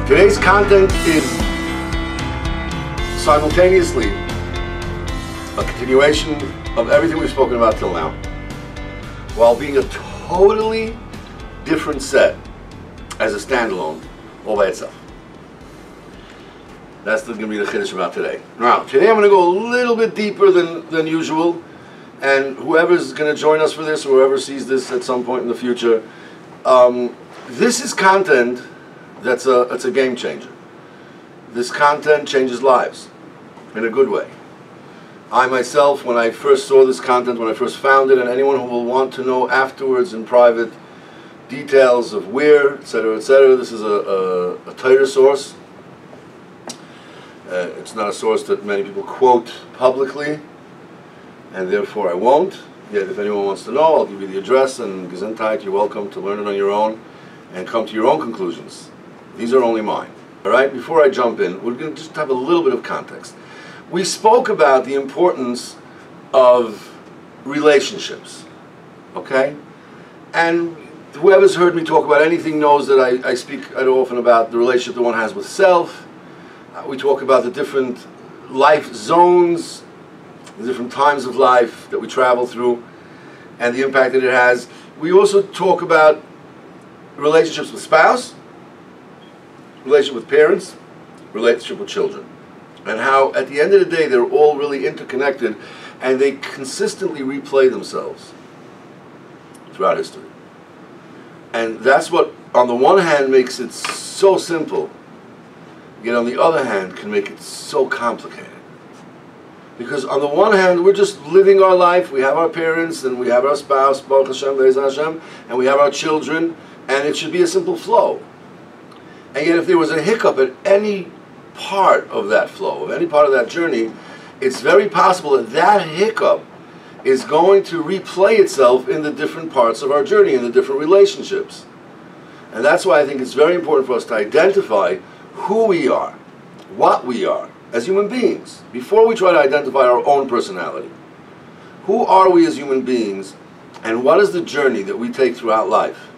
Today's content is simultaneously a continuation of everything we've spoken about till now, while being a totally different set as a standalone all by itself. That's going to be the chiddush about today. Now, today I'm going to go a little bit deeper than usual, and whoever's going to join us for this, or whoever sees this at some point in the future, this is content that's a game changer. This content changes lives in a good way. I myself, when I first saw this content, when I first found it, and anyone who will want to know afterwards in private details of where, etc., this is a Torah source. It's not a source that many people quote publicly, and therefore I won't. Yet if anyone wants to know, I'll give you the address, and Gesundheit, you're welcome to learn it on your own and come to your own conclusions. These are only mine. All right, before I jump in, we're going to just have a little bit of context. We spoke about the importance of relationships, okay? And whoever's heard me talk about anything knows that I speak quite often about the relationship that one has with self. We talk about the different life zones, the different times of life that we travel through, and the impact that it has. We also talk about relationships with spouse, relationship with parents, relationship with children, and how at the end of the day they're all really interconnected, and they consistently replay themselves throughout history. And that's what, on the one hand, makes it so simple, yet on the other hand can make it so complicated. Because on the one hand, we're just living our life, we have our parents, and we have our spouse, Baruch Hashem, Be'ez Hashem, and we have our children, and it should be a simple flow. And yet if there was a hiccup at any part of that flow, of any part of that journey, it's very possible that that hiccup is going to replay itself in the different parts of our journey, in the different relationships. And that's why I think it's very important for us to identify who we are, what we are as human beings, before we try to identify our own personality. Who are we as human beings, and what is the journey that we take throughout life?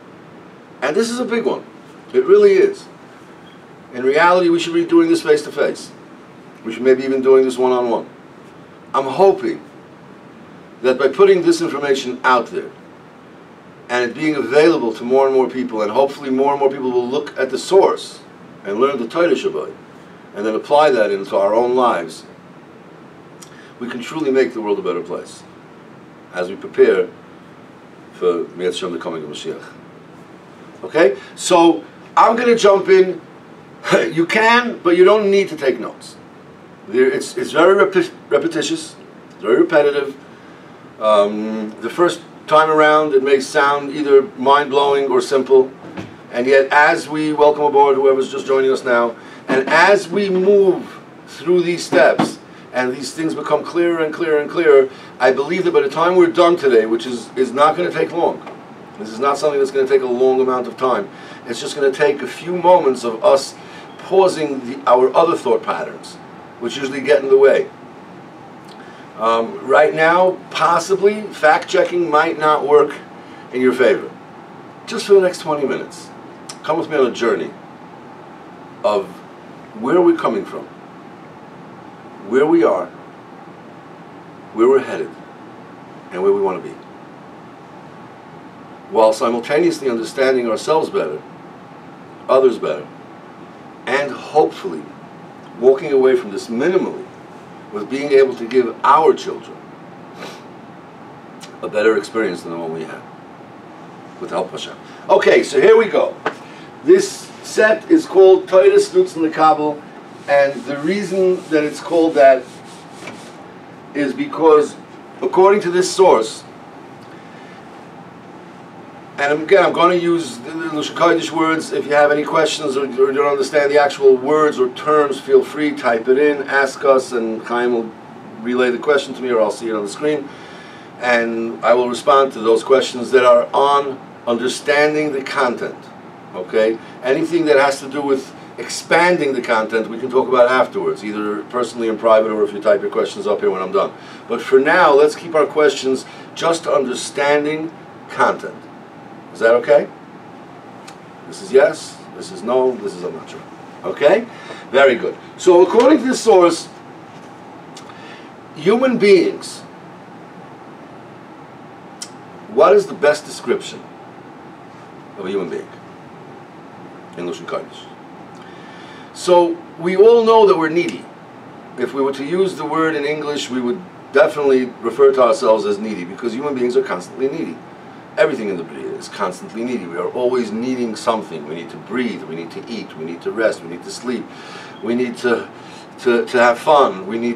And this is a big one. It really is. In reality, we should be doing this face-to-face. We should maybe even doing this one-on-one. I'm hoping that by putting this information out there, and it being available to more and more people, and hopefully more and more people will look at the source and learn the Torah Shabbat, and then apply that into our own lives, we can truly make the world a better place as we prepare for the coming of Mashiach. Okay? So, I'm going to jump in. You can, but you don't need to take notes. It's very repetitious, very repetitive. The first time around it may sound either mind-blowing or simple, and yet as we welcome aboard whoever's just joining us now, and as we move through these steps and these things become clearer and clearer and clearer, I believe that by the time we're done today, which is not going to take long, this is not something that's going to take a long amount of time, it's just going to take a few moments of us pausing our other thought patterns, which usually get in the way. Right now, possibly, fact-checking might not work in your favor. Just for the next 20 minutes, come with me on a journey of where we're coming from, where we are, where we're headed, and where we want to be, while simultaneously understanding ourselves better, others better, and hopefully walking away from this minimally with being able to give our children a better experience than the one we had, with the help of Hashem. Okay, so here we go. This set is called Torah, Rtzon, Lekabel, and the reason that it's called that is because, according to this source, and again, I'm going to use the Lashon Kodesh words. If you have any questions or don't understand the actual words or terms, feel free, type it in, ask us, and Chaim will relay the question to me, or I'll see it on the screen. And I will respond to those questions that are on understanding the content. Okay? Anything that has to do with expanding the content, we can talk about afterwards, either personally in private or if you type your questions up here when I'm done. But for now, let's keep our questions just to understanding content. Is that okay? This is yes, this is no, this is I'm not sure. Okay? Very good. So according to this source, human beings, what is the best description of a human being in Lashon Kodesh? So we all know that we're needy. If we were to use the word in English, we would definitely refer to ourselves as needy, because human beings are constantly needy. Everything in the Bria is constantly needy. We are always needing something. We need to breathe, we need to eat, we need to rest, we need to sleep, we need to have fun. We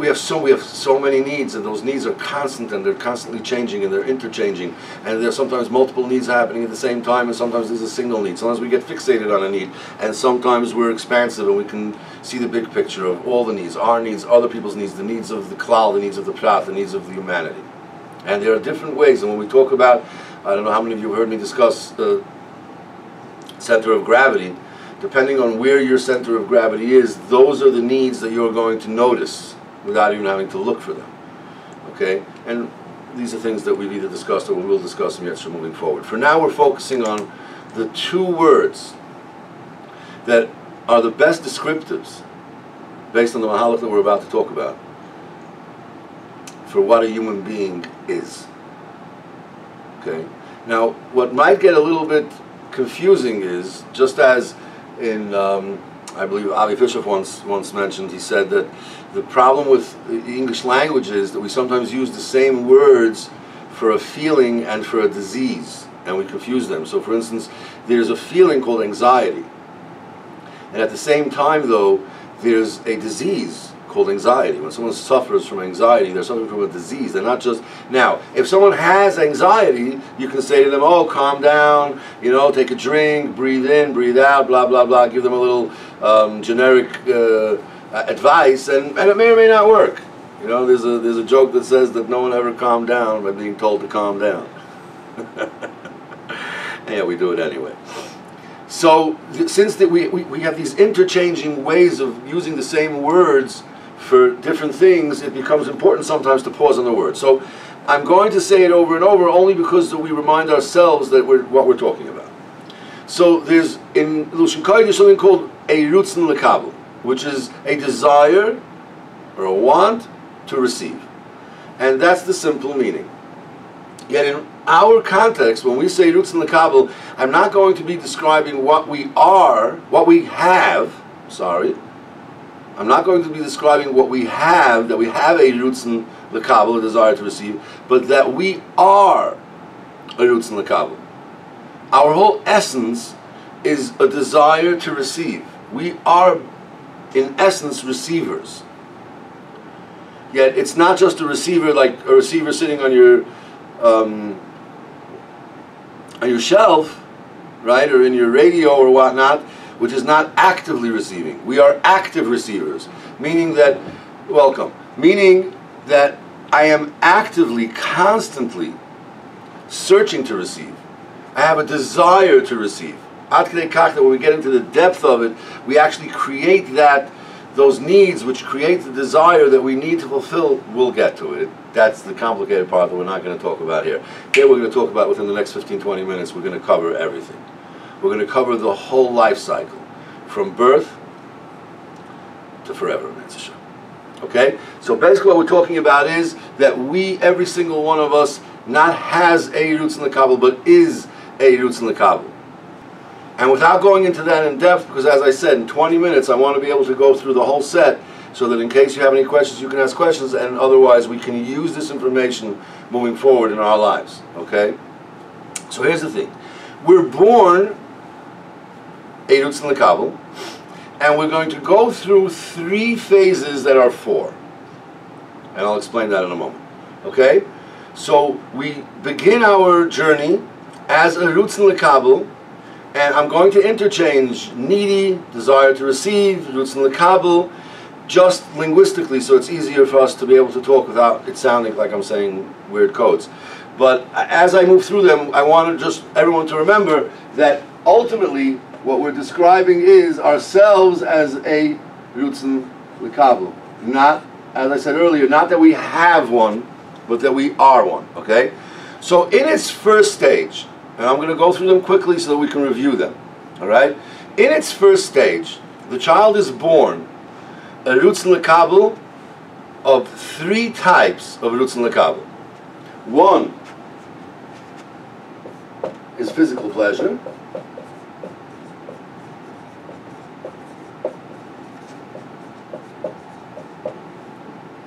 have so many needs, and those needs are constant, and they're constantly changing, and they're interchanging, and there's sometimes multiple needs happening at the same time, and sometimes there's a single need. Sometimes we get fixated on a need, and sometimes we're expansive and we can see the big picture of all the needs, our needs, other people's needs, the needs of the klal, the needs of the prat, the needs of the humanity. And there are different ways, and when we talk about, I don't know how many of you have heard me discuss the center of gravity. Depending on where your center of gravity is, those are the needs that you're going to notice without even having to look for them. Okay? And these are things that we've either discussed or we will discuss them yet, so moving forward. For now, we're focusing on the two words that are the best descriptives, based on the mahalach that we're about to talk about, for what a human being is. Okay? Now, what might get a little bit confusing is, just as in, I believe Avi Fisher once mentioned, he said that the problem with the English language is that we sometimes use the same words for a feeling and for a disease, and we confuse them. So for instance, there's a feeling called anxiety, and at the same time though, there's a disease called anxiety. When someone suffers from anxiety, they're suffering from a disease. They're not just... Now, if someone has anxiety, you can say to them, oh, calm down, you know, take a drink, breathe in, breathe out, blah, blah, blah, give them a little generic advice, and it may or may not work. You know, there's a joke that says that no one ever calmed down by being told to calm down. Yeah, we do it anyway. So, since we have these interchanging ways of using the same words for different things, it becomes important sometimes to pause on the word. So I'm going to say it over and over only because we remind ourselves that what we're talking about. So there's, in Lashon Kodesh, something called a Rtzon Lekabel, which is a desire or a want to receive. And that's the simple meaning. Yet in our context, when we say Rtzon Lekabel, I'm not going to be describing what we are, what we have, I'm not going to be describing what we have, that we have a Rtzon Lekabel, a desire to receive, but that we are a Rtzon Lekabel. Our whole essence is a desire to receive. We are, in essence, receivers. Yet it's not just a receiver, like a receiver sitting on your shelf, right, or in your radio or whatnot, which is not actively receiving. We are active receivers, meaning that, meaning that I am actively, constantly searching to receive. I have a desire to receive. Ad kedei kach that when we get into the depth of it, we actually create those needs which create the desire that we need to fulfill. We'll get to it. That's the complicated part that we're not going to talk about here. Here we're going to talk about, within the next 15-20 minutes, we're going to cover everything. We're going to cover the whole life cycle, from birth to forever. Okay? So basically what we're talking about is that we, every single one of us, not has a Rtzon Lekabel, but is a Rtzon Lekabel. And without going into that in depth, because as I said, in 20 minutes I want to be able to go through the whole set, so that in case you have any questions, you can ask questions, and otherwise we can use this information moving forward in our lives. Okay? So here's the thing. We're born a Rtzon Lekabel, and we're going to go through 3 phases that are 4. And I'll explain that in a moment. Okay? So we begin our journey as a Rtzon Lekabel, and I'm going to interchange needy, desire to receive, Rtzon Lekabel, just linguistically, so it's easier for us to be able to talk without it sounding like I'm saying weird codes. But as I move through them, I want just everyone to remember that ultimately what we're describing is ourselves as a Rtzon Lekabel. Not, as I said earlier, not that we have one, but that we are one. Okay? So in its first stage, and I'm going to go through them quickly so that we can review them. All right? In its first stage, the child is born a Rutson Lekabel of 3 types of Rutson Lekabel. One is physical pleasure.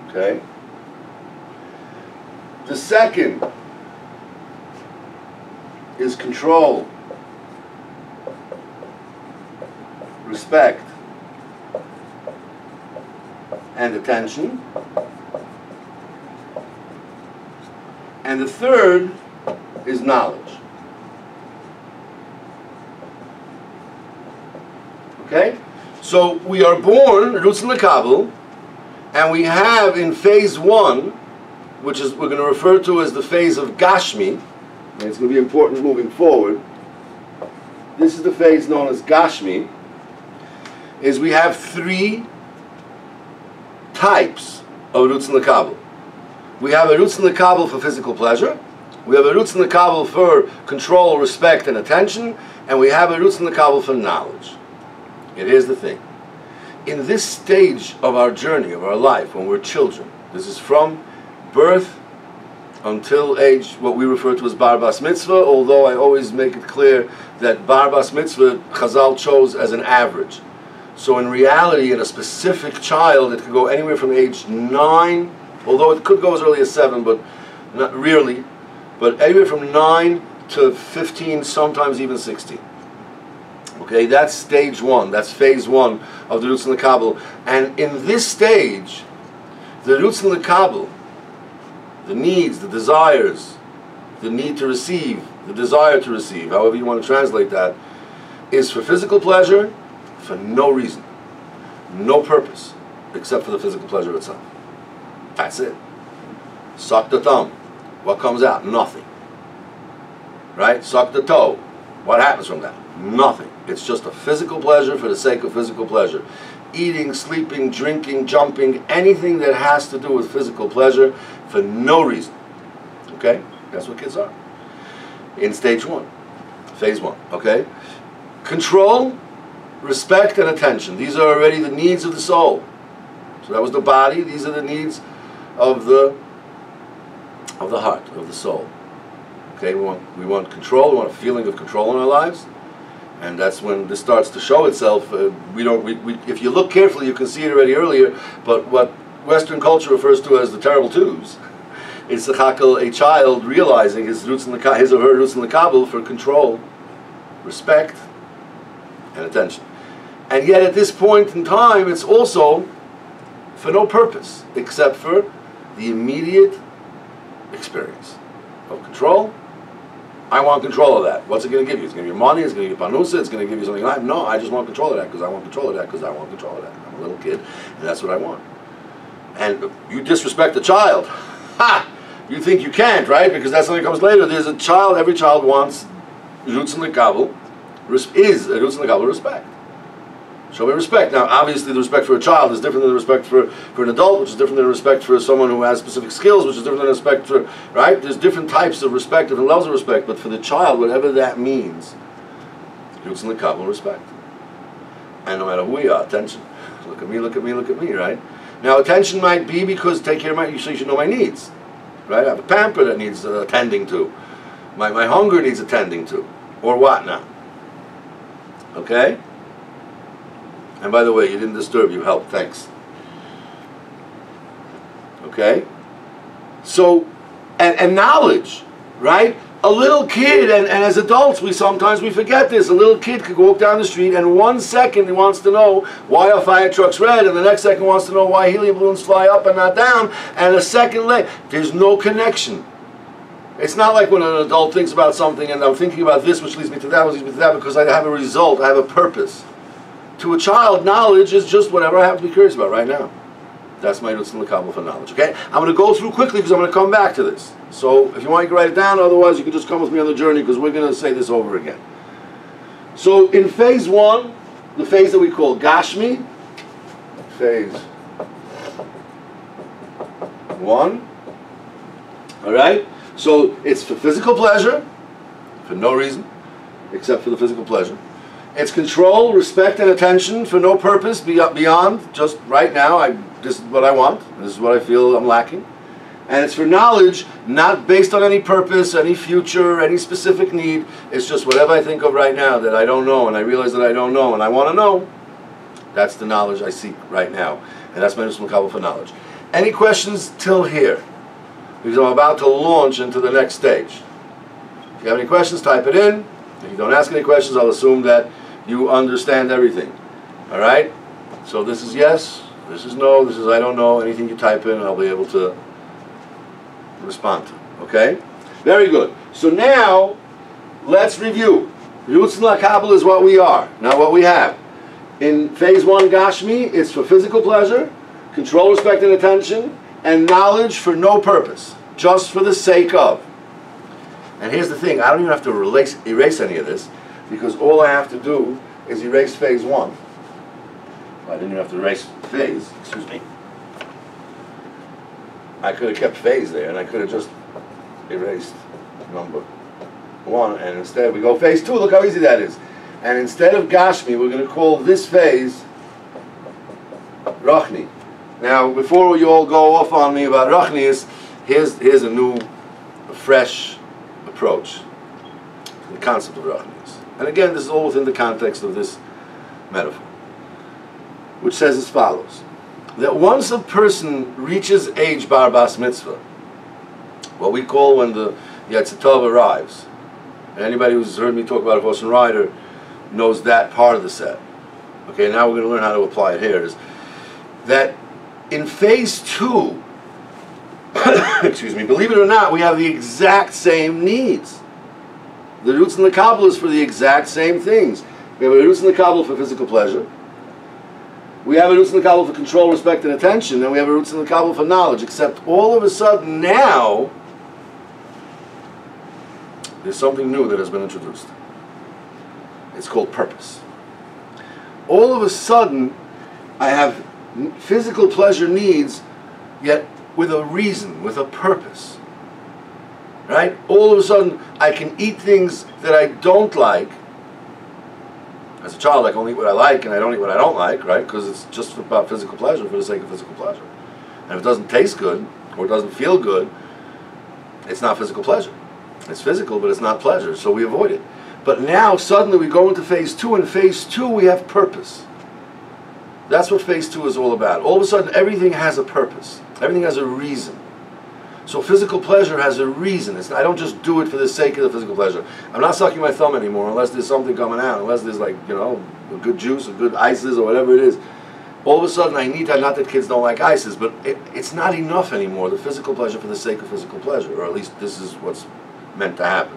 Okay. The second is control, respect, and attention. And the third is knowledge. Okay? So we are born Rutson Lekabel, and we have in phase 1, which is we're going to refer to as the phase of Gashmi, and it's going to be important moving forward. This is the phase known as Gashmi, is we have 3 types of Rutson Lekabel. We have a Rutson Lekabel for physical pleasure, we have a Rutson Lekabel for control, respect, and attention, and we have a Rutson Lekabel for knowledge. And here's the thing. In this stage of our journey, of our life, when we're children, this is from birth until age, what we refer to as Bar Bas Mitzvah, although I always make it clear that Bar Bas Mitzvah, Chazal chose as an average. So in reality, in a specific child, it could go anywhere from age 9, although it could go as early as 7, but not really, but anywhere from 9 to 15, sometimes even 16. Okay, that's stage 1, that's phase 1 of the Rutson Lekabel. And in this stage, the Rutson Lekabel, the needs, the desires, the need to receive, the desire to receive, however you want to translate that, is for physical pleasure, for no reason, no purpose, except for the physical pleasure itself. That's it. Suck the thumb. What comes out? Nothing. Right? Suck the toe. What happens from that? Nothing. It's just a physical pleasure for the sake of physical pleasure. Eating, sleeping, drinking, jumping, anything that has to do with physical pleasure for no reason. Okay? That's what kids are. In stage 1. Phase 1. Okay? Control, respect, and attention. These are already the needs of the soul. So that was the body. These are the needs of the heart, of the soul. Okay? We want control. We want a feeling of control in our lives. And that's when this starts to show itself. If you look carefully, you can see it already earlier, but what Western culture refers to as the terrible twos, it's a child realizing his or her Rutson Lekabel for control, respect, and attention. And yet at this point in time, it's also for no purpose, except for the immediate experience of control. I want control of that. What's it going to give you? It's going to give you money, it's going to give you panusa, it's going to give you something like, no, I just want control of that because I want control of that because I want control of that. I'm a little kid, and that's what I want. And you disrespect the child. Ha! You think you can't, right? Because that's something that comes later. There's a child, every child wants Rutson Lekabel, is a Rutson Lekabel respect. Show me respect. Now, obviously, the respect for a child is different than the respect for an adult, which is different than the respect for someone who has specific skills, which is different than the respect for, right? There's different types of respect, different levels of respect, but for the child, whatever that means, Rutson Lekabel respect. And no matter who we are, attention. Look at me, look at me, look at me, right? Now, attention might be because take care of you should know my needs, right? I have a pamper that needs attending to. My hunger needs attending to. Or what now? Okay? And by the way, you didn't disturb, you helped, thanks. Okay? So, and knowledge, right? A little kid, and as adults, we forget this. A little kid could walk down the street, and 1 second he wants to know why are fire trucks red, and the next second wants to know why helium balloons fly up and not down, and a second later, there's no connection. It's not like when an adult thinks about something, and I'm thinking about this, which leads me to that, which leads me to that, because I have a result, I have a purpose. To a child, knowledge is just whatever I have to be curious about right now. That's my Rutson Lekabel for knowledge, okay? I'm going to go through quickly because I'm going to come back to this. So if you want, you can write it down. Otherwise, you can just come with me on the journey because we're going to say this over again. So in phase 1, the phase that we call Gashmi, phase 1, all right? So it's for physical pleasure, for no reason, except for the physical pleasure. It's control, respect, and attention for no purpose beyond just right now. This is what I want. This is what I feel I'm lacking. And it's for knowledge, not based on any purpose, any future, any specific need. It's just whatever I think of right now that I don't know, and I realize that I don't know, and I want to know. That's the knowledge I seek right now. And that's my Rishon Lakabel for knowledge. Any questions till here? Because I'm about to launch into the next stage. If you have any questions, type it in. If you don't ask any questions, I'll assume that you understand everything. All right? So this is yes, this is no, this is I don't know. Anything you type in, I'll be able to respond to. Okay? Very good. So now, let's review. Rtzon Lakabel is what we are. Now what we have. In phase 1 Gashmi, it's for physical pleasure, control, respect, and attention, and knowledge for no purpose, just for the sake of. And here's the thing, I don't even have to erase any of this, because all I have to do is erase phase 1. I didn't even have to erase phase, excuse me. I could have kept phase there, and I could have just erased number 1, and instead we go phase 2, look how easy that is. And instead of Gashmi, we're going to call this phase Rachni. Now, before you all go off on me about Rachni, here's a new, fresh approach to the concept of Rachni. And again, this is all within the context of this metaphor, which says as follows: that once a person reaches age bar bas mitzvah, what we call when the Yetzer Tov arrives, and anybody who's heard me talk about a Vosh and Rider knows that part of the set. Okay, now we're going to learn how to apply it here. Is that in phase 2, excuse me, believe it or not, we have the exact same needs. The Rtzon Lakabel is for the exact same things. We have a Rtzon Lakabel for physical pleasure. We have a Rtzon Lakabel for control, respect, and attention, and we have a Rtzon Lakabel for knowledge, except all of a sudden now, there's something new that has been introduced. It's called purpose. All of a sudden, I have physical pleasure needs, yet with a reason, with a purpose. Right? All of a sudden, I can eat things that I don't like. As a child, I can only eat what I like, and I don't eat what I don't like, right? Because it's just about physical pleasure for the sake of physical pleasure. And if it doesn't taste good, or it doesn't feel good, it's not physical pleasure. It's physical, but it's not pleasure, so we avoid it. But now, suddenly, we go into phase 2, and phase 2, we have purpose. That's what phase 2 is all about. All of a sudden, everything has a purpose. Everything has a reason. So physical pleasure has a reason. I don't just do it for the sake of the physical pleasure. I'm not sucking my thumb anymore unless there's something coming out, unless there's like, you know, a good juice, a good ices, or whatever it is. All of a sudden, I need that, not that kids don't like ices, but it's not enough anymore, the physical pleasure for the sake of physical pleasure, or at least this is what's meant to happen.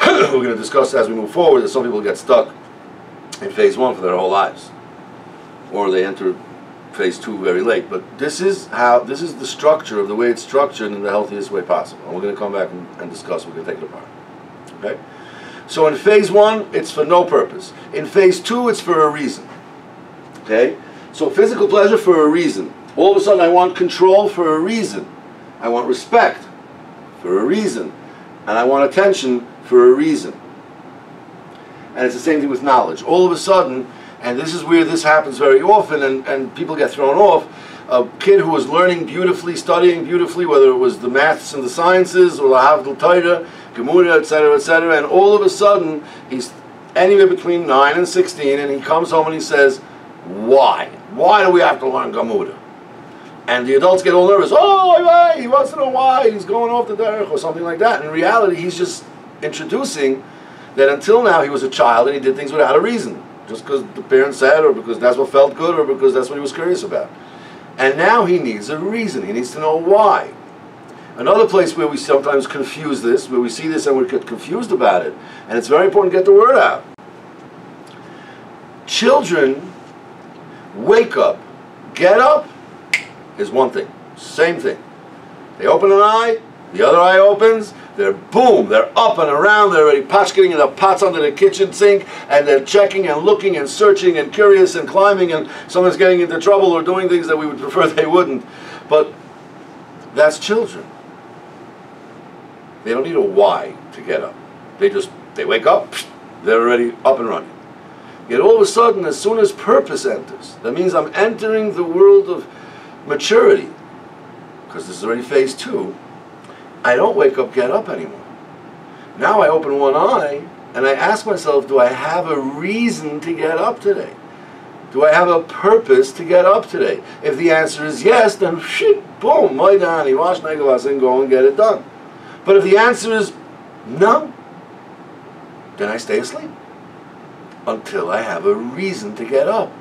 We're going to discuss as we move forward that some people get stuck in phase 1 for their whole lives, or they enter phase 2 very late. But this is the structure of the way it's structured in the healthiest way possible. And we're going to come back and discuss. We're going to take it apart. Okay? So in phase 1, it's for no purpose. In phase 2, it's for a reason. Okay? So physical pleasure for a reason. All of a sudden, I want control for a reason. I want respect for a reason. And I want attention for a reason. And it's the same thing with knowledge. All of a sudden, and this is where this happens very often, and people get thrown off, a kid who was learning beautifully, studying beautifully, whether it was the maths and the sciences, or the Havdil Torah, Gemara, etc., and all of a sudden, he's anywhere between 9 and 16, and he comes home and he says, why? Why do we have to learn Gemara? And the adults get all nervous. Oh, why? He wants to know why. He's going off the derech or something like that. In reality, he's just introducing that until now he was a child and he did things without a reason. Just because the parents said, or because that's what felt good, or because that's what he was curious about. And now he needs a reason. He needs to know why. Another place where we sometimes confuse this, where we see this and we get confused about it, and it's very important to get the word out. Children wake up, get up, is one thing. Same thing. They open an eye, the other eye opens, they're boom, they're up and around, they're already getting in the pots under the kitchen sink, and they're checking and looking and searching and curious and climbing, and someone's getting into trouble or doing things that we would prefer they wouldn't. But that's children. They don't need a why to get up. They wake up, they're already up and running. Yet all of a sudden, as soon as purpose enters, that means I'm entering the world of maturity, because this is already phase 2, I don't wake up, get up anymore. Now I open one eye, and I ask myself, do I have a reason to get up today? Do I have a purpose to get up today? If the answer is yes, then shit, boom, moidani, wash negavas, and go and get it done. But if the answer is no, then I stay asleep until I have a reason to get up.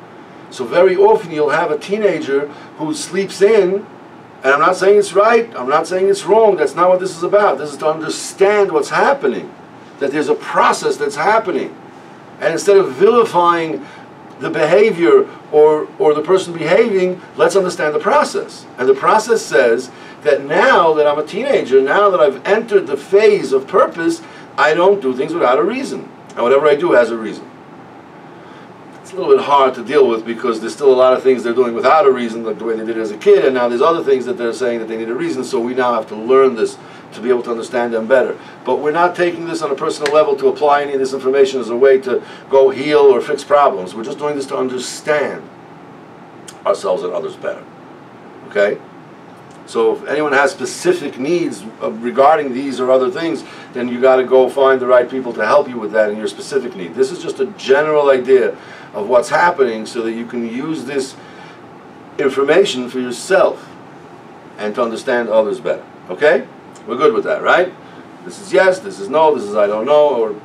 So very often you'll have a teenager who sleeps in, and I'm not saying it's right, I'm not saying it's wrong, that's not what this is about. This is to understand what's happening, that there's a process that's happening. And instead of vilifying the behavior or the person behaving, let's understand the process. And the process says that now that I'm a teenager, now that I've entered the phase of purpose, I don't do things without a reason. And whatever I do has a reason. It's a little bit hard to deal with because there's still a lot of things they're doing without a reason, like the way they did it as a kid, and now there's other things that they're saying that they need a reason, so we now have to learn this to be able to understand them better. But we're not taking this on a personal level to apply any of this information as a way to go heal or fix problems. We're just doing this to understand ourselves and others better. Okay? So if anyone has specific needs regarding these or other things, then you got to go find the right people to help you with that in your specific need. This is just a general idea of what's happening so that you can use this information for yourself and to understand others better. Okay? We're good with that, right? This is yes, this is no, this is I don't know, or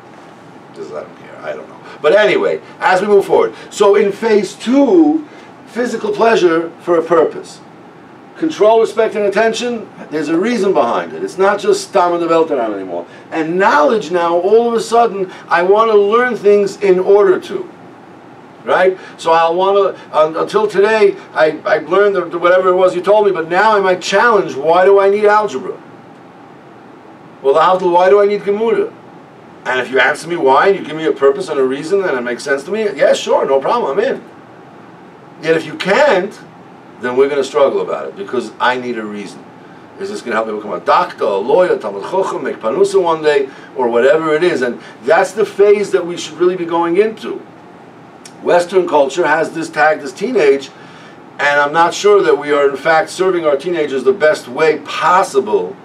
this is I don't care, I don't know. But anyway, as we move forward. So in phase 2, physical pleasure for a purpose. Control, respect, and attention, there's a reason behind it. It's not just stam and welteran anymore. And knowledge now, all of a sudden, I want to learn things in order to. Right? So I'll want to, until today, I learned whatever it was you told me, but now I might challenge, why do I need algebra? Well, why do I need Gemara? And if you answer me why, and you give me a purpose and a reason, and it makes sense to me, yeah, sure, no problem, I'm in. Yet if you can't, then we're going to struggle about it, because I need a reason. Is this going to help me become a doctor, a lawyer, Talmud Chochem, make panusa one day, or whatever it is? And that's the phase that we should really be going into. Western culture has this tagged as teenage, and I'm not sure that we are in fact serving our teenagers the best way possible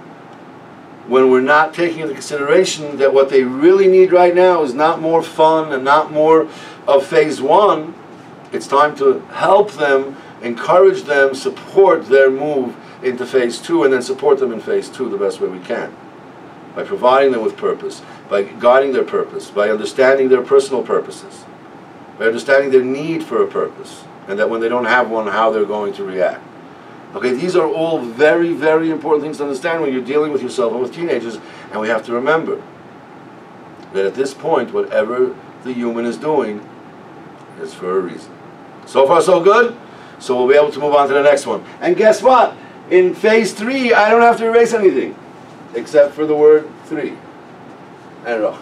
when we're not taking into consideration that what they really need right now is not more fun and not more of phase 1. It's time to help them, encourage them, support their move into phase 2, and then support them in phase 2 the best way we can. By providing them with purpose, by guiding their purpose, by understanding their personal purposes, by understanding their need for a purpose, and that when they don't have one, how they're going to react. Okay, these are all very, very important things to understand when you're dealing with yourself and with teenagers, and we have to remember that at this point, whatever the human is doing is for a reason. So far, so good. So we'll be able to move on to the next one. And guess what? In phase 3, I don't have to erase anything, except for the word 3 and Rach.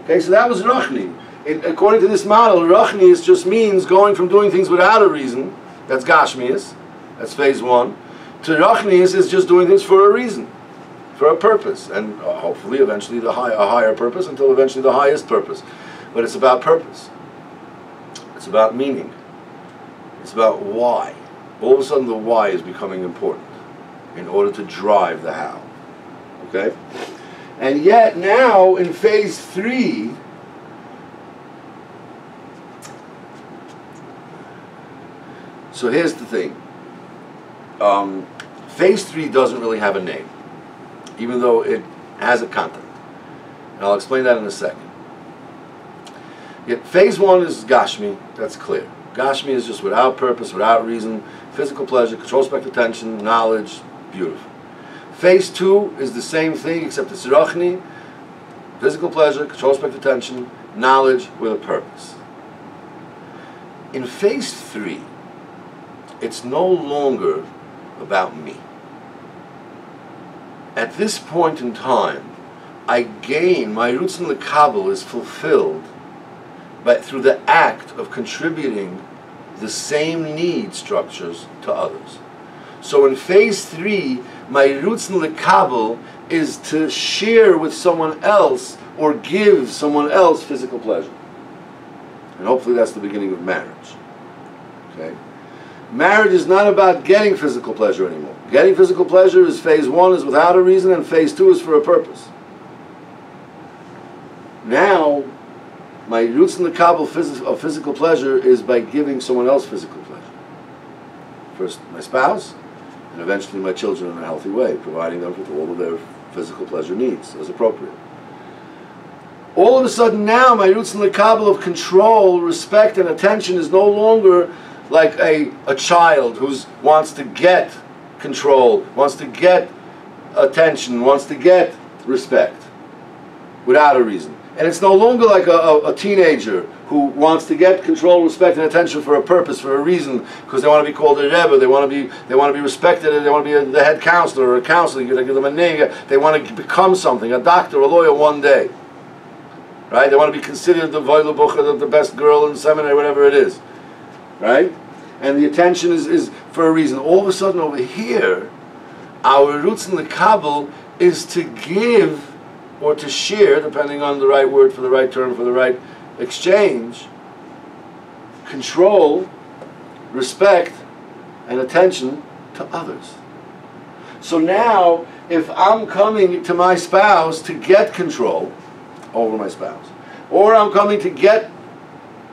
Okay, so that was Rachni. According to this model, Rachnius just means going from doing things without a reason. That's Gashmius. That's phase 1. To Rachnius is just doing things for a reason, for a purpose, and hopefully eventually a higher purpose, until eventually the highest purpose. But it's about purpose. It's about meaning. It's about why. All of a sudden the why is becoming important in order to drive the how. Okay? And yet now in phase 3, so here's the thing. Phase 3 doesn't really have a name, even though it has a content. And I'll explain that in a second. Yet phase 1 is Gashmi, that's clear. Gashmi is just without purpose, without reason, physical pleasure, control, respect, attention, knowledge, beautiful. Phase 2 is the same thing, except it's Rachni, physical pleasure, control, respect, attention, knowledge with a purpose. In phase 3, it's no longer about me. At this point in time, I gain, my Rtzon Lekabel is fulfilled through the act of contributing the same need structures to others. So in phase 3, my Rtzon Lekabel is to share with someone else or give someone else physical pleasure. And hopefully that's the beginning of marriage. Okay? Marriage is not about getting physical pleasure anymore. Getting physical pleasure is phase 1 is without a reason, and phase 2 is for a purpose. Now, my roots in the Kabbalah of physical pleasure is by giving someone else physical pleasure. First my spouse, and eventually my children in a healthy way, providing them with all of their physical pleasure needs as appropriate. All of a sudden now, my roots in the Kabbalah of control, respect, and attention is no longer like a child who wants to get control, wants to get attention, wants to get respect without a reason. And it's no longer like a teenager who wants to get control, respect, and attention for a purpose, for a reason, because they want to be called a rebbe, they want to be respected, and they want to be the head counselor or a counselor. You give them a name. They want to become something, a doctor, a lawyer, one day. Right? They want to be considered the Voilebucher, the best girl in seminary, whatever it is. Right? And the attention is for a reason. All of a sudden over here, our roots in the Kabbalah is to give or to share, depending on the right word for the right term, for the right exchange, control, respect, and attention to others. So now, if I'm coming to my spouse to get control over my spouse, or I'm coming to get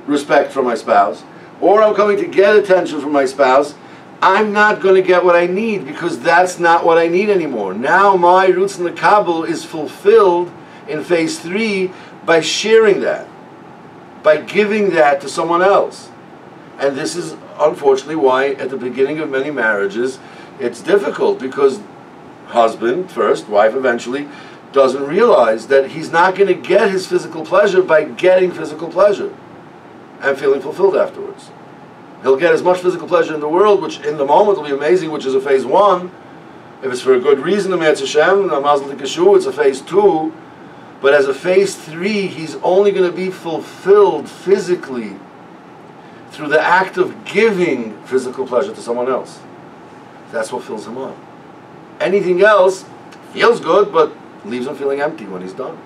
respect from my spouse, or I'm coming to get attention from my spouse, I'm not going to get what I need, because that's not what I need anymore. Now my roots in the Kabbalah is fulfilled in phase 3 by sharing that, by giving that to someone else. And this is unfortunately why at the beginning of many marriages it's difficult, because husband first, wife eventually, doesn't realize that he's not going to get his physical pleasure by getting physical pleasure and feeling fulfilled afterwards. He'll get as much physical pleasure in the world, which in the moment will be amazing, which is a phase 1. If it's for a good reason, it's a phase 2. But as a phase 3, he's only going to be fulfilled physically through the act of giving physical pleasure to someone else. That's what fills him up. Anything else feels good, but leaves him feeling empty when he's done.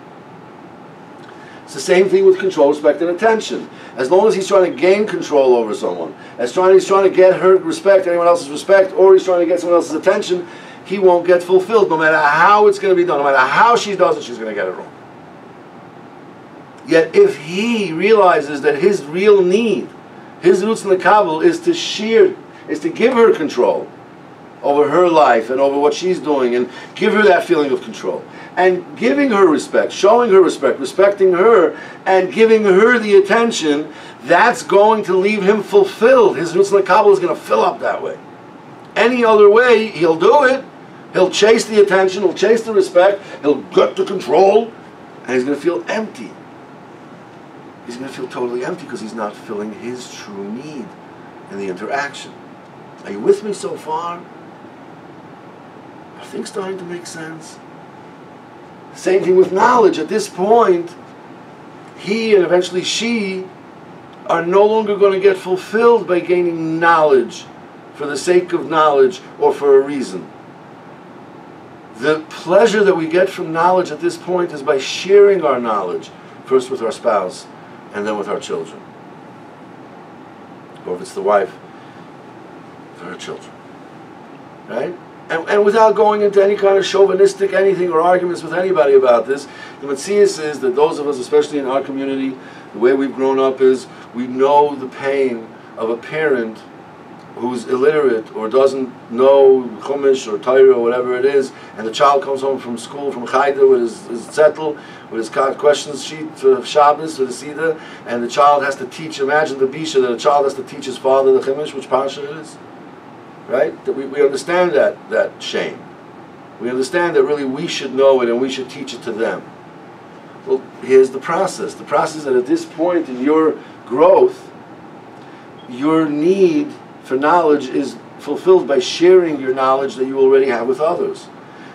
It's the same thing with control, respect, and attention. As long as he's trying to gain control over someone, he's trying to get her respect, anyone else's respect, or he's trying to get someone else's attention, he won't get fulfilled. No matter how it's going to be done, no matter how she does it, she's going to get it wrong. Yet if he realizes that his real need, his roots in the Kabbalah, is to share, is to give her control over her life and over what she's doing, and give her that feeling of control, and giving her respect, showing her respect, respecting her, and giving her the attention, that's going to leave him fulfilled. His roots in the Kabbalah is going to fill up that way. Any other way, he'll do it. He'll chase the attention, he'll chase the respect, he'll get the control, and he's going to feel empty. He's going to feel totally empty because he's not filling his true need in the interaction. Are you with me so far? Are things starting to make sense? Same thing with knowledge. At this point, he and eventually she are no longer going to get fulfilled by gaining knowledge for the sake of knowledge or for a reason. The pleasure that we get from knowledge at this point is by sharing our knowledge, first with our spouse and then with our children. Or if it's the wife, for her children. Right? And without going into any kind of chauvinistic anything or arguments with anybody about this, the Metzias is that those of us, especially in our community, the way we've grown up is, we know the pain of a parent who's illiterate or doesn't know Chumash or Torah or whatever it is, and the child comes home from school, from Chayda, with his zettel, with his questions sheet for Shabbos, for the Seder, and the child has to teach, imagine the Bisha, that a child has to teach his father the Chumash, which Pasha it is. Right? That we understand that shame. We understand that really we should know it and we should teach it to them. Well, here's the process. The process that at this point in your growth, your need for knowledge is fulfilled by sharing your knowledge that you already have with others.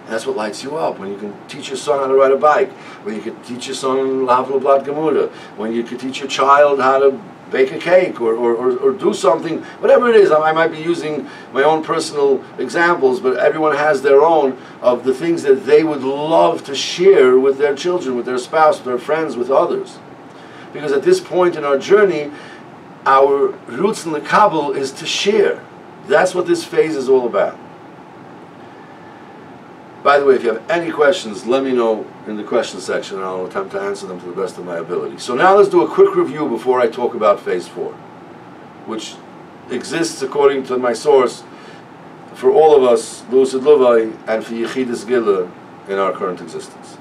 And that's what lights you up. When you can teach your son how to ride a bike, when you can teach your son Lavlo Blad Gemura, when you can teach your child how to bake a cake or do something, whatever it is. I might be using my own personal examples, but everyone has their own of the things that they would love to share with their children, with their spouse, with their friends, with others. Because at this point in our journey, our roots in Lakabel is to share. That's what this phase is all about. By the way, if you have any questions, let me know in the question section and I'll attempt to answer them to the best of my ability. So now let's do a quick review before I talk about phase 4, which exists according to my source for all of us, Lucid Levai, and for Yechidus Gila in our current existence.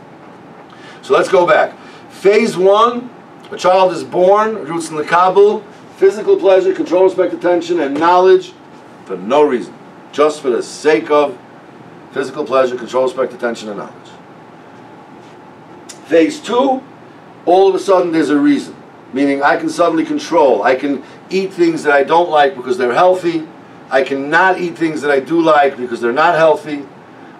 So let's go back. Phase 1, a child is born, roots in the Kabul, physical pleasure, control, respect, attention, and knowledge for no reason. Just for the sake of physical pleasure, control, respect, attention, and knowledge. Phase 2, all of a sudden there's a reason. Meaning I can suddenly control. I can eat things that I don't like because they're healthy. I can not eat things that I do like because they're not healthy.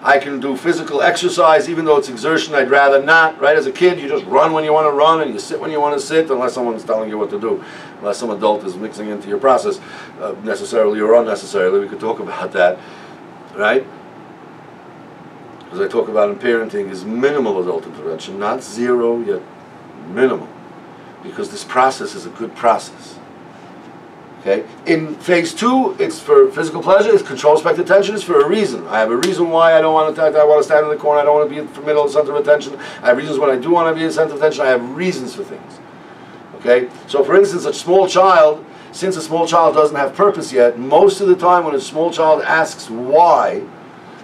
I can do physical exercise even though it's exertion I'd rather not, right? As a kid, you just run when you want to run and you sit when you want to sit unless someone's telling you what to do, unless some adult is mixing into your process, necessarily or unnecessarily. We could talk about that, right? As I talk about in parenting, is minimal adult intervention, not zero, yet minimal, because this process is a good process. Okay. In phase 2, it's for physical pleasure. It's control, respect, attention. It's for a reason. I have a reason why I don't want to. I want to stand in the corner. I don't want to be in the middle of the center of attention. I have reasons when I do want to be in the center of attention. I have reasons for things. Okay. So, for instance, a small child, since a small child doesn't have purpose yet, most of the time when a small child asks why,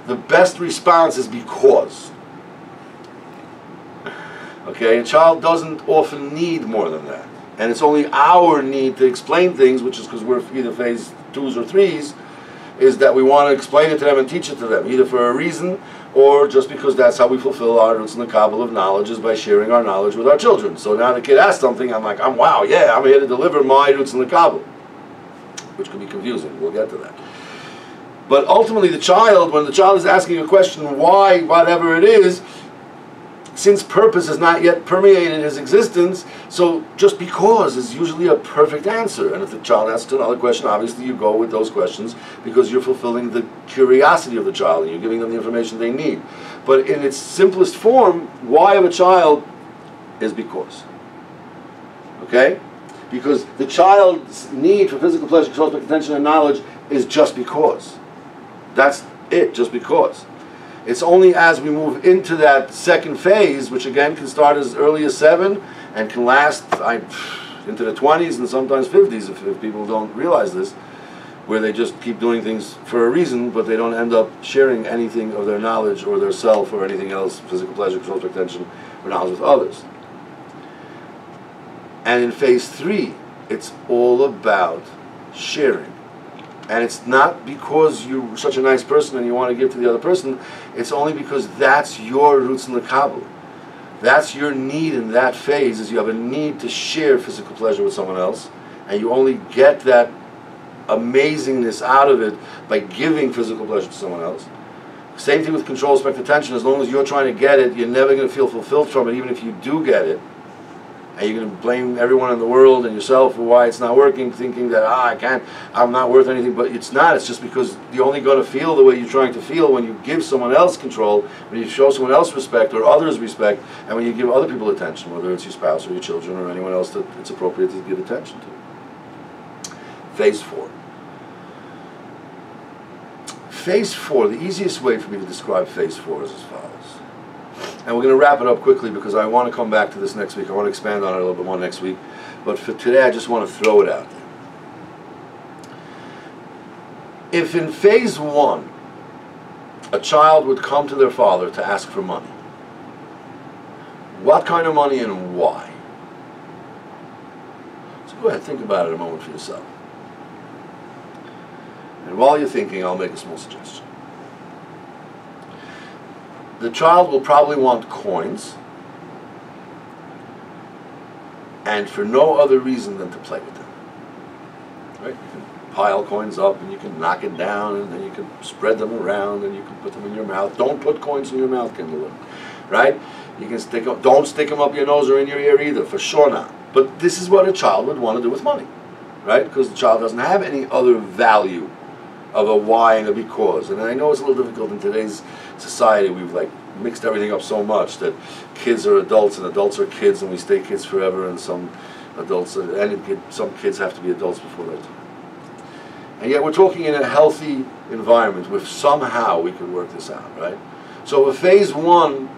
the best response is because. Okay. A child doesn't often need more than that. And it's only our need to explain things, which is because we're either phase 2s or 3s, is that we want to explain it to them and teach it to them, either for a reason or just because that's how we fulfill our roots in the Kabbalah of knowledge, is by sharing our knowledge with our children. So now the kid asks something, I'm like, wow, yeah, I'm here to deliver my roots in the Kabbalah, which can be confusing. We'll get to that. But ultimately, the child, when the child is asking a question, why, whatever it is, since purpose has not yet permeated his existence, so just because is usually a perfect answer. And if the child asks another question, obviously you go with those questions because you're fulfilling the curiosity of the child and you're giving them the information they need. But in its simplest form, why of a child is because. Okay? Because the child's need for physical pleasure, control, respect, attention, and knowledge is just because. That's it, just because. It's only as we move into that second phase, which again can start as early as 7 and can last into the 20s and sometimes 50s if people don't realize this, where they just keep doing things for a reason, but they don't end up sharing anything of their knowledge or their self or anything else, physical pleasure, control, attention, or knowledge with others. And in phase 3, it's all about sharing. And it's not because you're such a nice person and you want to give to the other person. It's only because that's your roots in the Kabbalah. That's your need in that phase, is you have a need to share physical pleasure with someone else. And you only get that amazingness out of it by giving physical pleasure to someone else. Same thing with control, respect, attention. As long as you're trying to get it, you're never going to feel fulfilled from it, even if you do get it. And you're going to blame everyone in the world and yourself for why it's not working, thinking that, I'm not worth anything. But it's not. It's just because you're only going to feel the way you're trying to feel when you give someone else control, when you show someone else respect or others respect, and when you give other people attention, whether it's your spouse or your children or anyone else that it's appropriate to give attention to. Phase 4. Phase 4, the easiest way for me to describe phase 4 is as follows. And we're going to wrap it up quickly because I want to come back to this next week. I want to expand on it a little bit more next week. But for today, I just want to throw it out there. If in phase 1, a child would come to their father to ask for money, what kind of money and why? So go ahead, think about it a moment for yourself. And while you're thinking, I'll make a small suggestion. The child will probably want coins, and for no other reason than to play with them. Right? You can pile coins up, and you can knock it down, and then you can spread them around, and you can put them in your mouth. Don't put coins in your mouth, Kindle. Right? You can stick them. Don't stick them up your nose or in your ear either, for sure not. But this is what a child would want to do with money, right? Because the child doesn't have any other value of a why and a because. And I know it's a little difficult in today's society. We've mixed everything up so much that kids are adults and adults are kids and we stay kids forever, and some adults some kids have to be adults before their time. And yet we're talking in a healthy environment where somehow we can work this out, right? So if phase one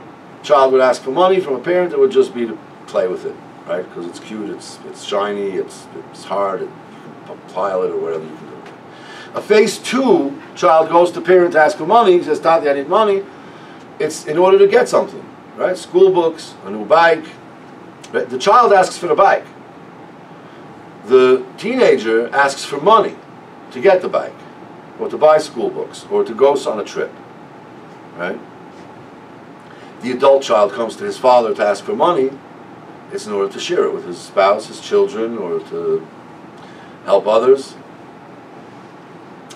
child would ask for money from a parent, it would just be to play with it, right? Because it's cute, it's shiny, it's hard, you can pile it or whatever you can do. A phase two child goes to parent to ask for money, he says, Tati, I need money. It's in order to get something, right? School books, a new bike. Right? The child asks for the bike. The teenager asks for money to get the bike, or to buy school books, or to go on a trip, right? The adult child comes to his father to ask for money. It's in order to share it with his spouse, his children, or to help others.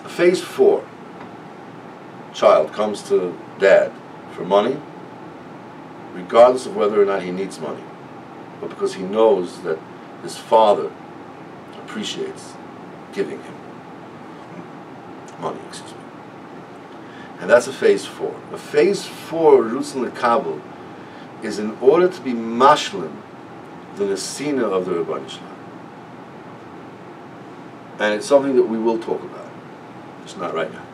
Phase four child comes to dad for money, regardless of whether or not he needs money, but because he knows that his father appreciates giving him money, and that's a phase four. A phase four, Rutsan Lekabel, is in order to be mashlim the nesina of the Rebbeinu Shalom. And it's something that we will talk about. It's not right now.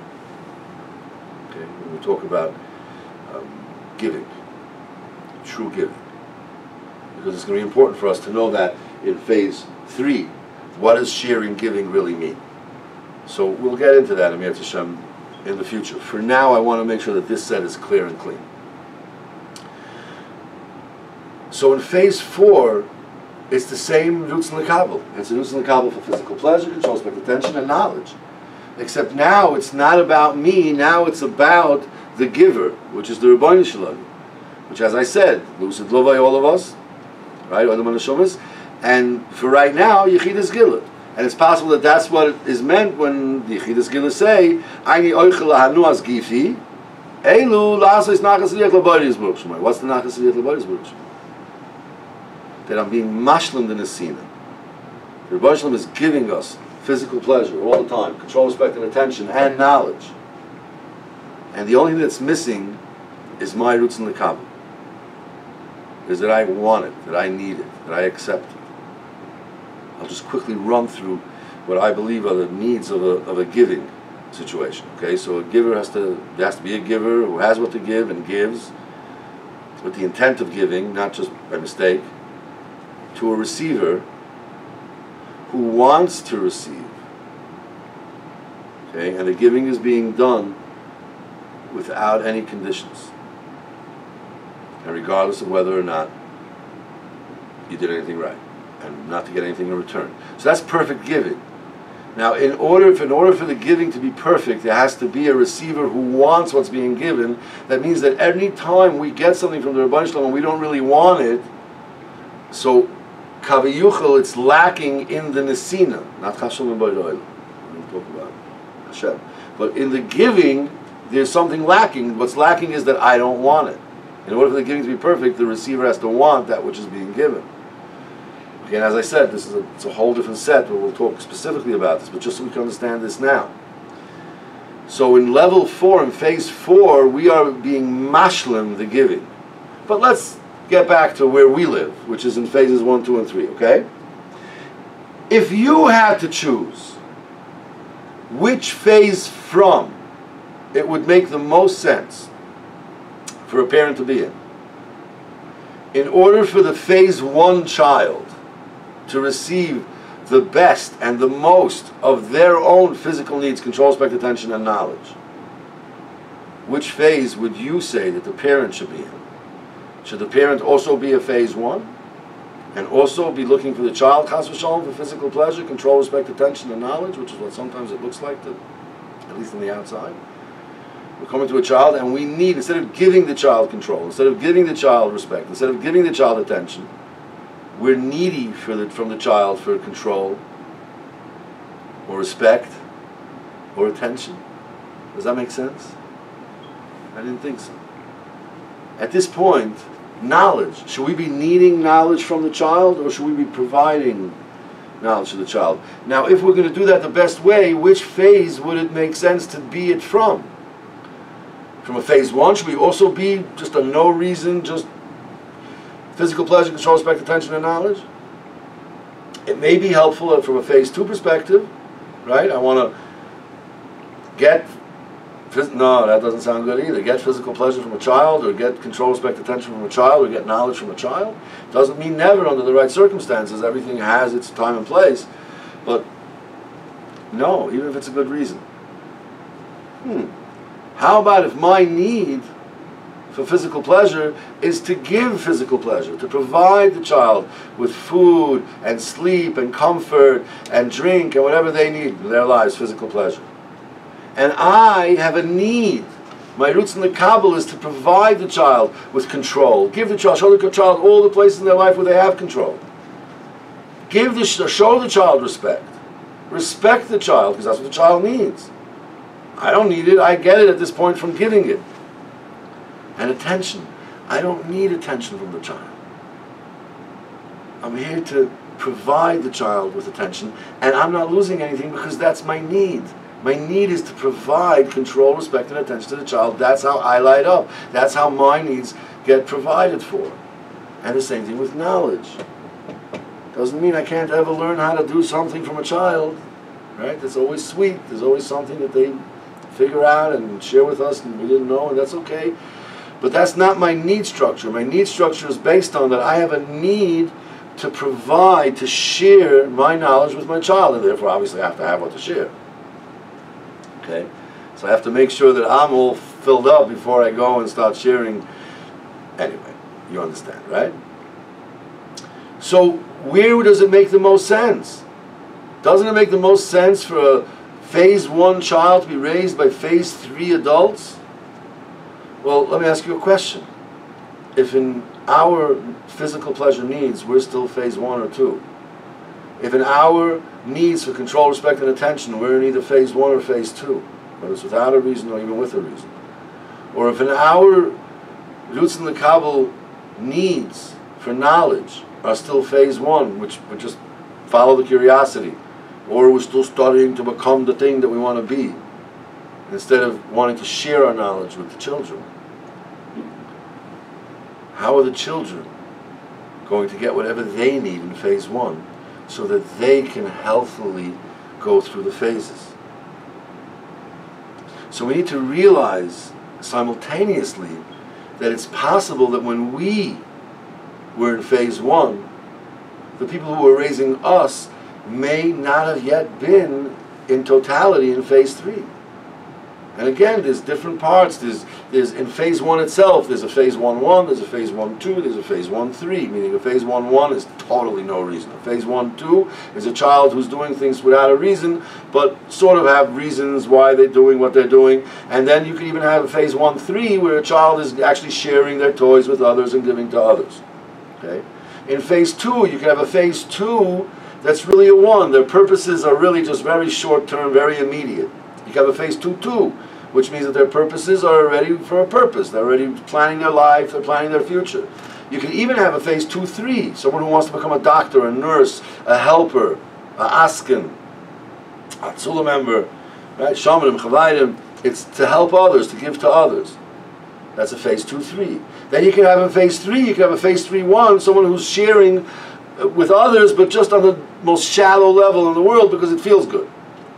Okay, when we talk about giving, true giving, because it's going to be important for us to know that in phase three, what does sharing giving really mean? So we'll get into that, Amir Tashem, in the future. For now, I want to make sure that this set is clear and clean. So in phase four, it's the same Rutsan Lekabel. It's a Rutsan Lekabel for physical pleasure, control, respect, attention, and knowledge. Except now it's not about me, now it's about the giver, which is the Rebbeinu Shalom, which, as I said, Lucid Lovai, all of us, right, Adam HaNeshomas, and for right now, Yechidas Gila. And it's possible that that's what is meant when the Yechidas Gila say, Aini Oichel Lahanu as Gifi, Eilu La'asais Nachas Liach L'Boris Baruch Shemai. What's the Nachas Liach L'Boris Baruch Shemai? That I'm being mashlim the Nesina. The Rebbeinu Shalom is giving us physical pleasure all the time, control, respect, and attention, and knowledge. And the only thing that's missing is my Rutsan Lekabel. Is that I want it, that I need it, that I accept it. I'll just quickly run through what I believe are the needs of a giving situation. Okay, so a giver has to be a giver who has what to give and gives with the intent of giving, not just by mistake, to a receiver who wants to receive. Okay, and the giving is being done without any conditions, and regardless of whether or not you did anything right, and not to get anything in return. So that's perfect giving. Now, in order for the giving to be perfect, there has to be a receiver who wants what's being given. That means that any time we get something from the Rebbeinu Shalom and we don't really want it, so Kaviyuchel, it's lacking in the Nesina, not Chashon and B'Oil. We're going to talk about Hashem. But in the giving, there's something lacking. What's lacking is that I don't want it. In order for the giving to be perfect, the receiver has to want that which is being given. Again, as I said, it's a whole different set where we'll talk specifically about this, but just so we can understand this now. So in level 4, in phase 4, we are being mashlim the giving. But let's get back to where we live, which is in phases 1, 2, and 3, okay? If you had to choose which phase from it would make the most sense for a parent to be in order for the phase 1 child to receive the best and the most of their own physical needs, control, respect, attention, and knowledge, which phase would you say that the parent should be in? Should the parent also be a phase 1? And also be looking for the child, chas v'shalom, for physical pleasure, control, respect, attention, and knowledge, which is what sometimes it looks like, at least on the outside. We're coming to a child and we need, instead of giving the child control, instead of giving the child respect, instead of giving the child attention, we're needy from the child for control, or respect, or attention. Does that make sense? I didn't think so. At this point, knowledge. Should we be needing knowledge from the child, or should we be providing knowledge to the child? Now, if we're going to do that the best way, which phase would it make sense to be it from? from a phase 1? Should we also be just a no reason, just physical pleasure, control, respect, attention, and knowledge? It may be helpful from a phase 2 perspective, right? I want to get, no, that doesn't sound good either. Get physical pleasure from a child, or get control, respect, attention from a child, or get knowledge from a child. Doesn't mean never, under the right circumstances. Everything has its time and place. But no, even if it's a good reason. How about if my need for physical pleasure is to give physical pleasure, to provide the child with food and sleep and comfort and drink and whatever they need in their lives, physical pleasure. And I have a need. My roots in לקבל is to provide the child with control. Give the child, show the child all the places in their life where they have control. Show the child respect. Respect the child, because that's what the child needs. I don't need it, I get it at this point from giving it. And attention. I don't need attention from the child. I'm here to provide the child with attention, and I'm not losing anything because that's my need. My need is to provide control, respect, and attention to the child. That's how I light up. That's how my needs get provided for. And the same thing with knowledge. Doesn't mean I can't ever learn how to do something from a child, right? It's always sweet. There's always something that they figure out and share with us and we didn't know, and that's okay. But that's not my need structure. My need structure is based on that I have a need to provide, to share my knowledge with my child, and therefore obviously I have to have what to share. Okay? So I have to make sure that I'm all filled up before I go and start sharing. Anyway, you understand, right? So where does it make the most sense? Doesn't it make the most sense for a phase 1 child to be raised by phase 3 adults? Well, let me ask you a question. If in our physical pleasure needs, we're still phase 1 or 2. If in our needs for control, respect, and attention, we're in either phase 1 or phase 2, whether it's without a reason or even with a reason. Or if in our roots in לקבל needs for knowledge are still phase 1, which we just follow the curiosity, or we're still studying to become the thing that we want to be, instead of wanting to share our knowledge with the children. How are the children going to get whatever they need in phase 1 so that they can healthily go through the phases? So we need to realize simultaneously that it's possible that when we were in phase 1, the people who were raising us may not have yet been in totality in phase 3. And again, there's different parts. There's in phase 1 itself, there's a phase 1-1, there's a phase 1-2, there's a phase 1-3, meaning a phase 1-1 is totally no reason. A phase 1-2 is a child who's doing things without a reason, but sort of have reasons why they're doing what they're doing. And then you can even have a phase 1-3 where a child is actually sharing their toys with others and giving to others. Okay? In phase 2, you can have a phase 2 that's really a 1. Their purposes are really just very short-term, very immediate. You can have a phase 2-2, which means that their purposes are ready for a purpose. They're already planning their life, they're planning their future. You can even have a phase 2-3, someone who wants to become a doctor, a nurse, a helper, a asken, a tzula member, right? Shamanim, chavayim. It's to help others, to give to others. That's a phase 2-3. Then you can have in phase 3, you can have a phase 3-1, someone who's sharing with others, but just on the most shallow level in the world because it feels good.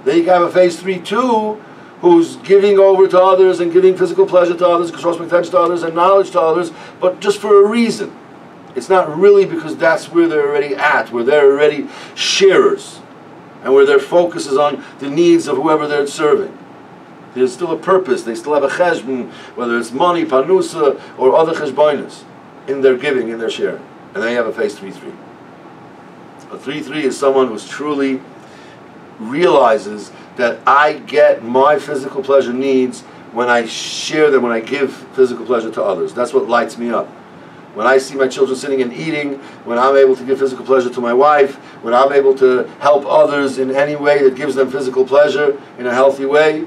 Then you can have a phase 3-2, who's giving over to others and giving physical pleasure to others, control, respect, attention to others, and knowledge to others, but just for a reason. It's not really because that's where they're already at, where they're already sharers, and where their focus is on the needs of whoever they're serving. There's still a purpose. They still have a cheshbon, whether it's money, panusa, or other cheshbonis, in their giving, in their sharing. And then you have a phase 3-3. A 3-3 is someone who's truly realizes that I get my physical pleasure needs when I share them, when I give physical pleasure to others. That's what lights me up. When I see my children sitting and eating, when I'm able to give physical pleasure to my wife, when I'm able to help others in any way that gives them physical pleasure in a healthy way,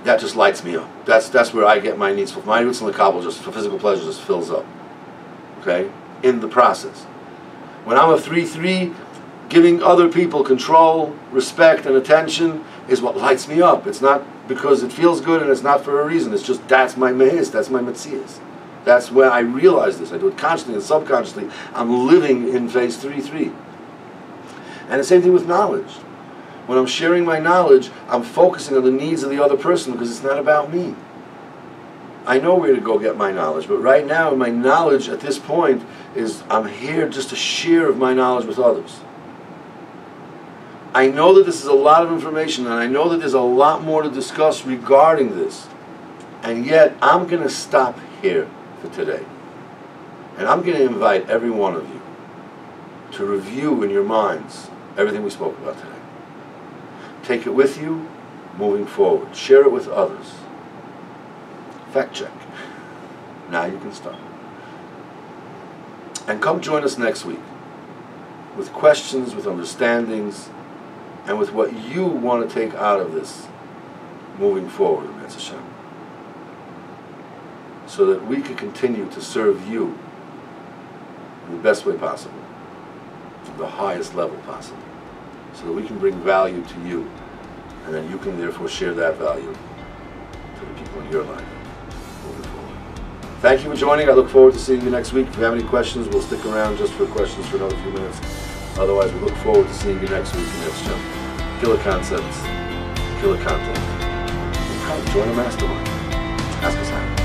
that just lights me up. That's where I get my needs. My roots in לקבל just for physical pleasure just fills up. Okay? In the process. When I'm a 3-3, giving other people control, respect, and attention, is what lights me up. It's not because it feels good and it's not for a reason. It's just that's my mehis, that's my metzias. That's where I realize this. I do it consciously and subconsciously. I'm living in phase 3-3. And the same thing with knowledge. When I'm sharing my knowledge, I'm focusing on the needs of the other person because it's not about me. I know where to go get my knowledge, but right now my knowledge at this point is I'm here just to share of my knowledge with others. I know that this is a lot of information, and I know that there's a lot more to discuss regarding this, and yet I'm going to stop here for today. And I'm going to invite every one of you to review in your minds everything we spoke about today. Take it with you moving forward. Share it with others. Fact check. Now you can stop. And come join us next week with questions, with understandings, and with what you want to take out of this moving forward, Mitzvah Hashem, so that we can continue to serve you in the best way possible, to the highest level possible, so that we can bring value to you, and then you can therefore share that value to the people in your life moving forward. Thank you for joining. I look forward to seeing you next week. If you have any questions, we'll stick around just for questions for another few minutes. Otherwise, we look forward to seeing you next week in this show. Killer concepts, killer content. And come join a mastermind. Ask us how.